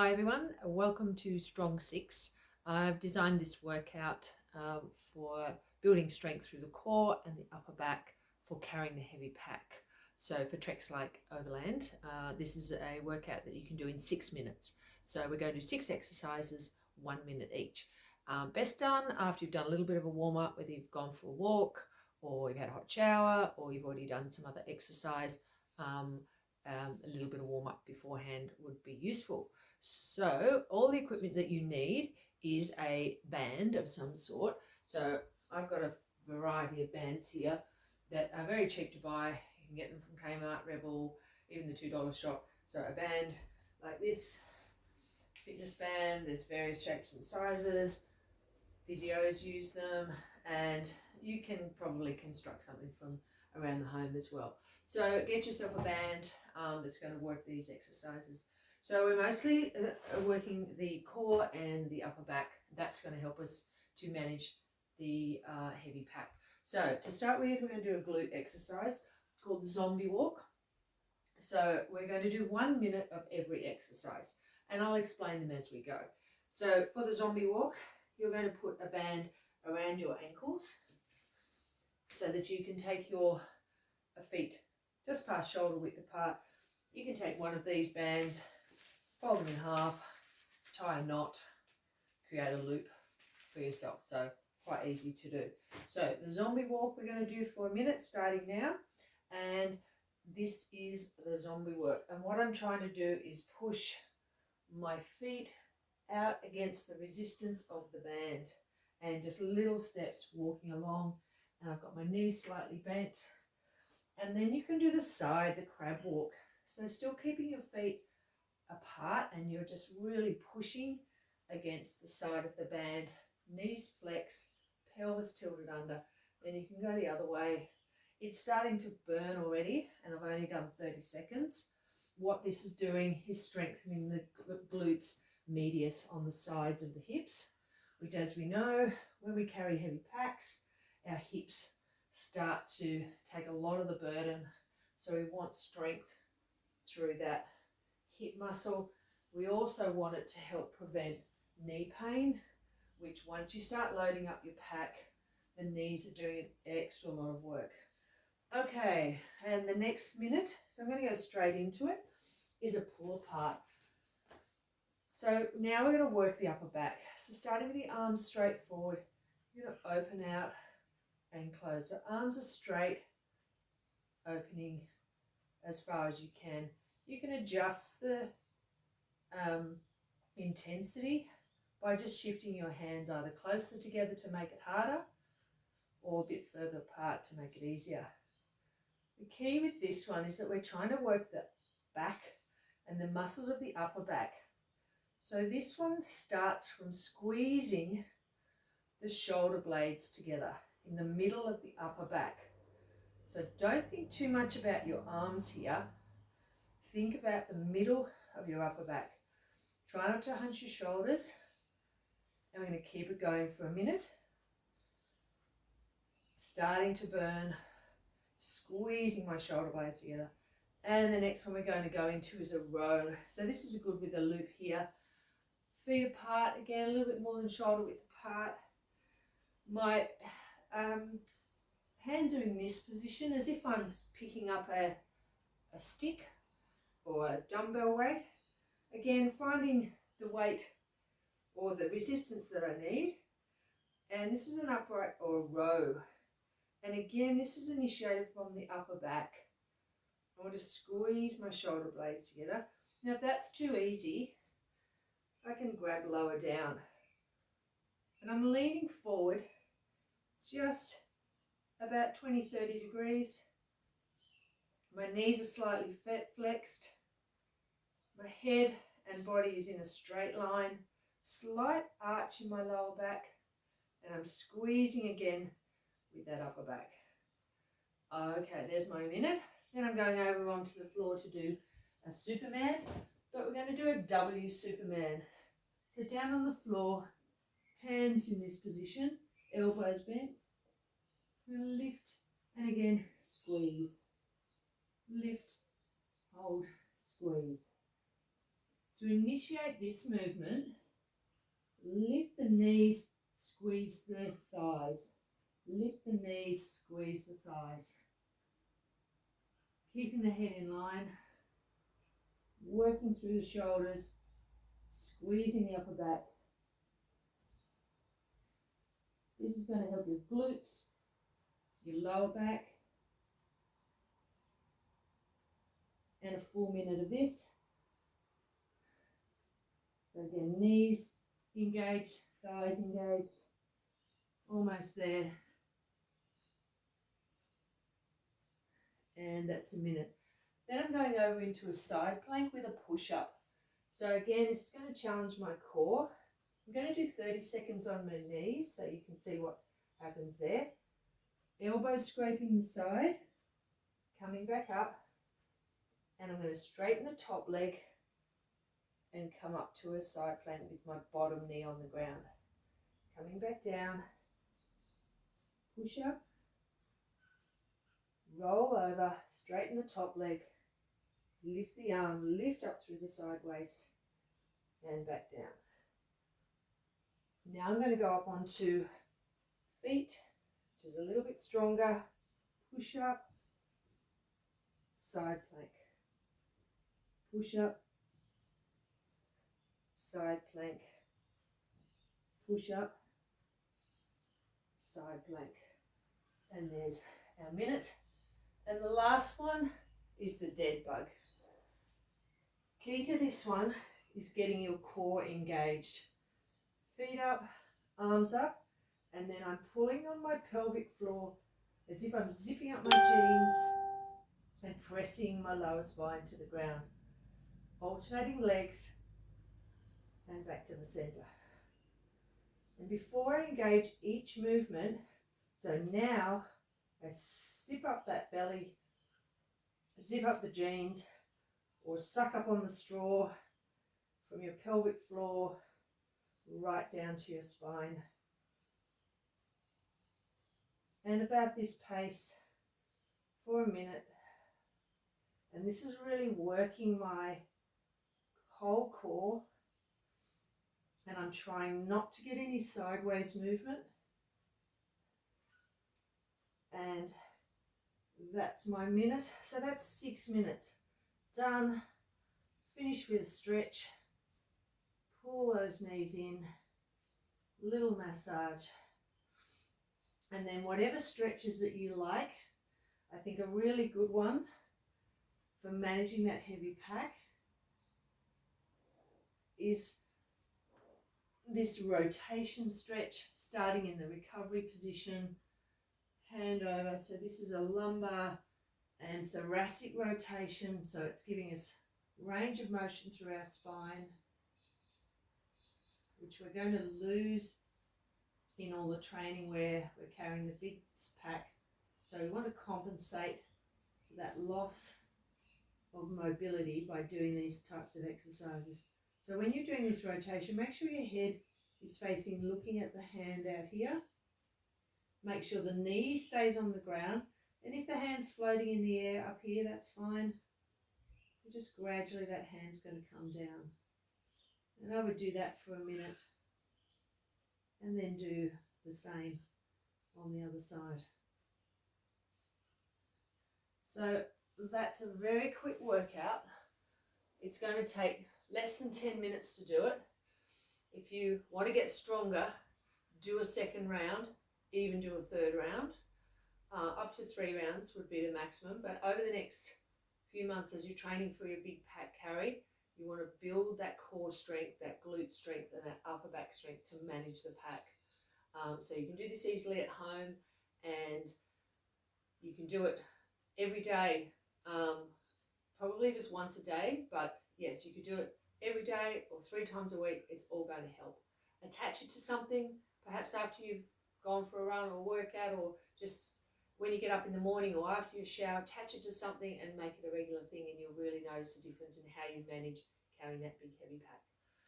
Hi everyone, welcome to Strong 6. I've designed this workout for building strength through the core and the upper back for carrying the heavy pack. So for treks like overland, this is a workout that you can do in 6 minutes. So we're going to do 6 exercises, 1 minute each. Best done after you've done a little bit of a warm-up, whether you've gone for a walk or you've had a hot shower or you've already done some other exercise. A little bit of warm-up beforehand would be useful. So all the equipment that you need is a band of some sort. So I've got a variety of bands here that are very cheap to buy. You can get them from Kmart, Rebel, even the $2 shop. So a band like this, fitness band, there's various shapes and sizes. Physios use them, and you can probably construct something from around the home as well. So get yourself a band that's going to work these exercises. So we're mostly working the core and the upper back. That's going to help us to manage the heavy pack. So to start with, we're going to do a glute exercise called the zombie walk. So we're going to do 1 minute of every exercise, and I'll explain them as we go. So for the zombie walk, you're going to put a band around your ankles so that you can take your feet just past shoulder width apart. You can take one of these bands, fold them in half, tie a knot, create a loop for yourself. So quite easy to do. So the zombie walk we're going to do for a minute starting now, and this is the zombie work. And what I'm trying to do is push my feet out against the resistance of the band and just little steps walking along, and I've got my knees slightly bent. And then you can do the side, the crab walk. So still keeping your feet apart, and you're just really pushing against the side of the band, knees flexed, pelvis tilted under. Then you can go the other way. It's starting to burn already, and I've only done 30 seconds. What this is doing is strengthening the glutes medius on the sides of the hips, which, as we know, when we carry heavy packs, our hips start to take a lot of the burden. So we want strength through that hip muscle. We also want it to help prevent knee pain, which once you start loading up your pack, the knees are doing an extra lot of work. Okay, and the next minute, so I'm going to go straight into it, is a pull apart. So now we're going to work the upper back. So starting with the arms straight forward, you're going to open out and close. So arms are straight, opening as far as you can. You can adjust the intensity by just shifting your hands either closer together to make it harder or a bit further apart to make it easier. The key with this one is that we're trying to work the back and the muscles of the upper back. So this one starts from squeezing the shoulder blades together in the middle of the upper back. So don't think too much about your arms here. Think about the middle of your upper back. Try not to hunch your shoulders. And we're going to keep it going for a minute. Starting to burn, squeezing my shoulder blades together. And the next one we're going to go into is a row. So this is good with a loop here. Feet apart, again, a little bit more than shoulder width apart. My hands are in this position as if I'm picking up a stick or a dumbbell weight. Again, finding the weight or the resistance that I need. And this is an upright or a row. And again, this is initiated from the upper back. I want to squeeze my shoulder blades together. Now, if that's too easy, I can grab lower down. And I'm leaning forward just about 20-30 degrees. My knees are slightly flexed. My head and body is in a straight line. Slight arch in my lower back. And I'm squeezing again with that upper back. Okay, there's my minute. Then I'm going over onto the floor to do a Superman, but we're going to do a W Superman. So down on the floor, hands in this position, elbows bent. We're going to lift and again squeeze. Lift, hold, squeeze. To initiate this movement, lift the knees, squeeze the thighs. Lift the knees, squeeze the thighs. Keeping the head in line, working through the shoulders, squeezing the upper back. This is going to help your glutes, your lower back. And a full minute of this. So again, knees engaged, thighs engaged. Almost there. And that's a minute. Then I'm going over into a side plank with a push-up. So again, this is going to challenge my core. I'm going to do 30 seconds on my knees so you can see what happens there. Elbows scraping the side, coming back up, and I'm going to straighten the top leg and come up to a side plank with my bottom knee on the ground. Coming back down, push up, roll over, straighten the top leg, lift the arm, lift up through the side waist, and back down. Now I'm going to go up onto feet, which is a little bit stronger. Push up, side plank. Push up, side plank. Push up, side plank. And there's our minute. And the last one is the dead bug. Key to this one is getting your core engaged. Feet up, arms up, and then I'm pulling on my pelvic floor as if I'm zipping up my jeans and pressing my lower spine to the ground. Alternating legs and back to the center. And before I engage each movement, so now I zip up that belly, zip up the jeans, or suck up on the straw from your pelvic floor right down to your spine. And about this pace for a minute. And this is really working my whole core. And I'm trying not to get any sideways movement. And that's my minute. So that's 6 minutes. Done. Finish with a stretch. Pull those knees in. Little massage. And then whatever stretches that you like, I think a really good one for managing that heavy pack is this rotation stretch, starting in the recovery position, hand over. So this is a lumbar and thoracic rotation. So it's giving us range of motion through our spine, which we're going to lose in all the training where we're carrying the big pack. So we want to compensate for that loss of mobility by doing these types of exercises. So when you're doing this rotation, make sure your head is facing, looking at the hand out here. Make sure the knee stays on the ground. And if the hand's floating in the air up here, that's fine. And just gradually that hand's going to come down. And I would do that for a minute. And then do the same on the other side. So that's a very quick workout. It's going to take less than 10 minutes to do it. If you want to get stronger, do a second round, even do a third round. Up to 3 rounds would be the maximum, but over the next few months as you're training for your big pack carry, you want to build that core strength, that glute strength and that upper back strength to manage the pack. So you can do this easily at home, and you can do it every day, probably just once a day, but yes, you could do it every day or 3 times a week. It's all going to help. Attach it to something, perhaps after you've gone for a run or workout, or just when you get up in the morning or after you shower, attach it to something and make it a regular thing, and you'll really notice the difference in how you manage carrying that big heavy pack.